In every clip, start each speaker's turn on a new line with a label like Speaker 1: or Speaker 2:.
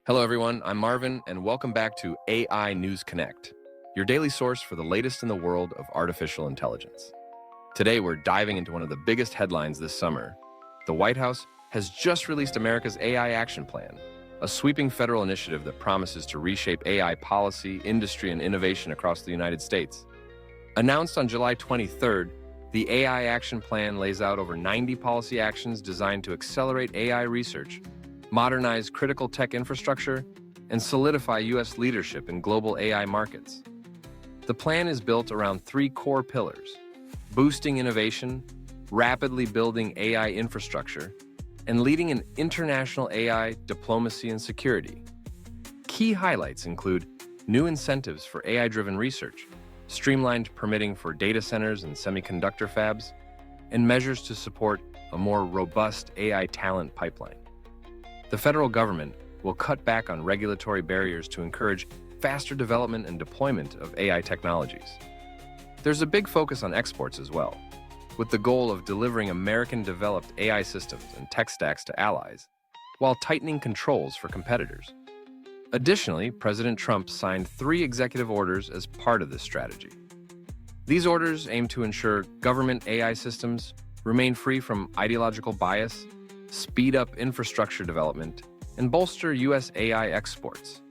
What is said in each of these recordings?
Speaker 1: Hello, everyone. I'm Marvin, and welcome back to AI News Connect, your daily source for the latest in the world of artificial intelligence. Today, we're diving into one of the biggest headlines this summer. The White House has just released America's AI Action Plan, a sweeping federal initiative that promises to reshape AI policy, industry, and innovation across the United States. Announced on July 23rd, the AI Action Plan lays out over 90 policy actions designed to accelerate AI research, modernize critical tech infrastructure, and solidify U.S. leadership in global AI markets. The plan is built around three core pillars: boosting innovation, rapidly building AI infrastructure, and leading in international AI diplomacy and security. Key highlights include new incentives for AI-driven research, streamlined permitting for data centers and semiconductor fabs, and measures to support a more robust AI talent pipeline. The federal government will cut back on regulatory barriers to encourage faster development and deployment of AI technologies. There's a big focus on exports as well, with the goal of delivering American-developed AI systems and tech stacks to allies, while tightening controls for competitors. Additionally, President Trump signed 3 executive orders as part of this strategy. These orders aim to ensure government AI systems remain free from ideological bias, speed up infrastructure development, and bolster U.S. AI exports.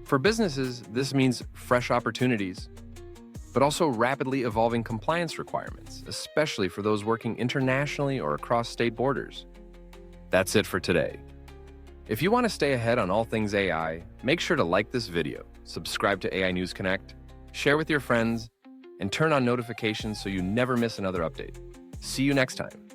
Speaker 1: For businesses, this means fresh opportunities, but also rapidly evolving compliance requirements, especially for those working internationally or across state borders. That's it for today. If you want to stay ahead on all things AI, make sure to like this video, subscribe to AI News Connect, share with your friends, and turn on notifications so you never miss another update. See you next time.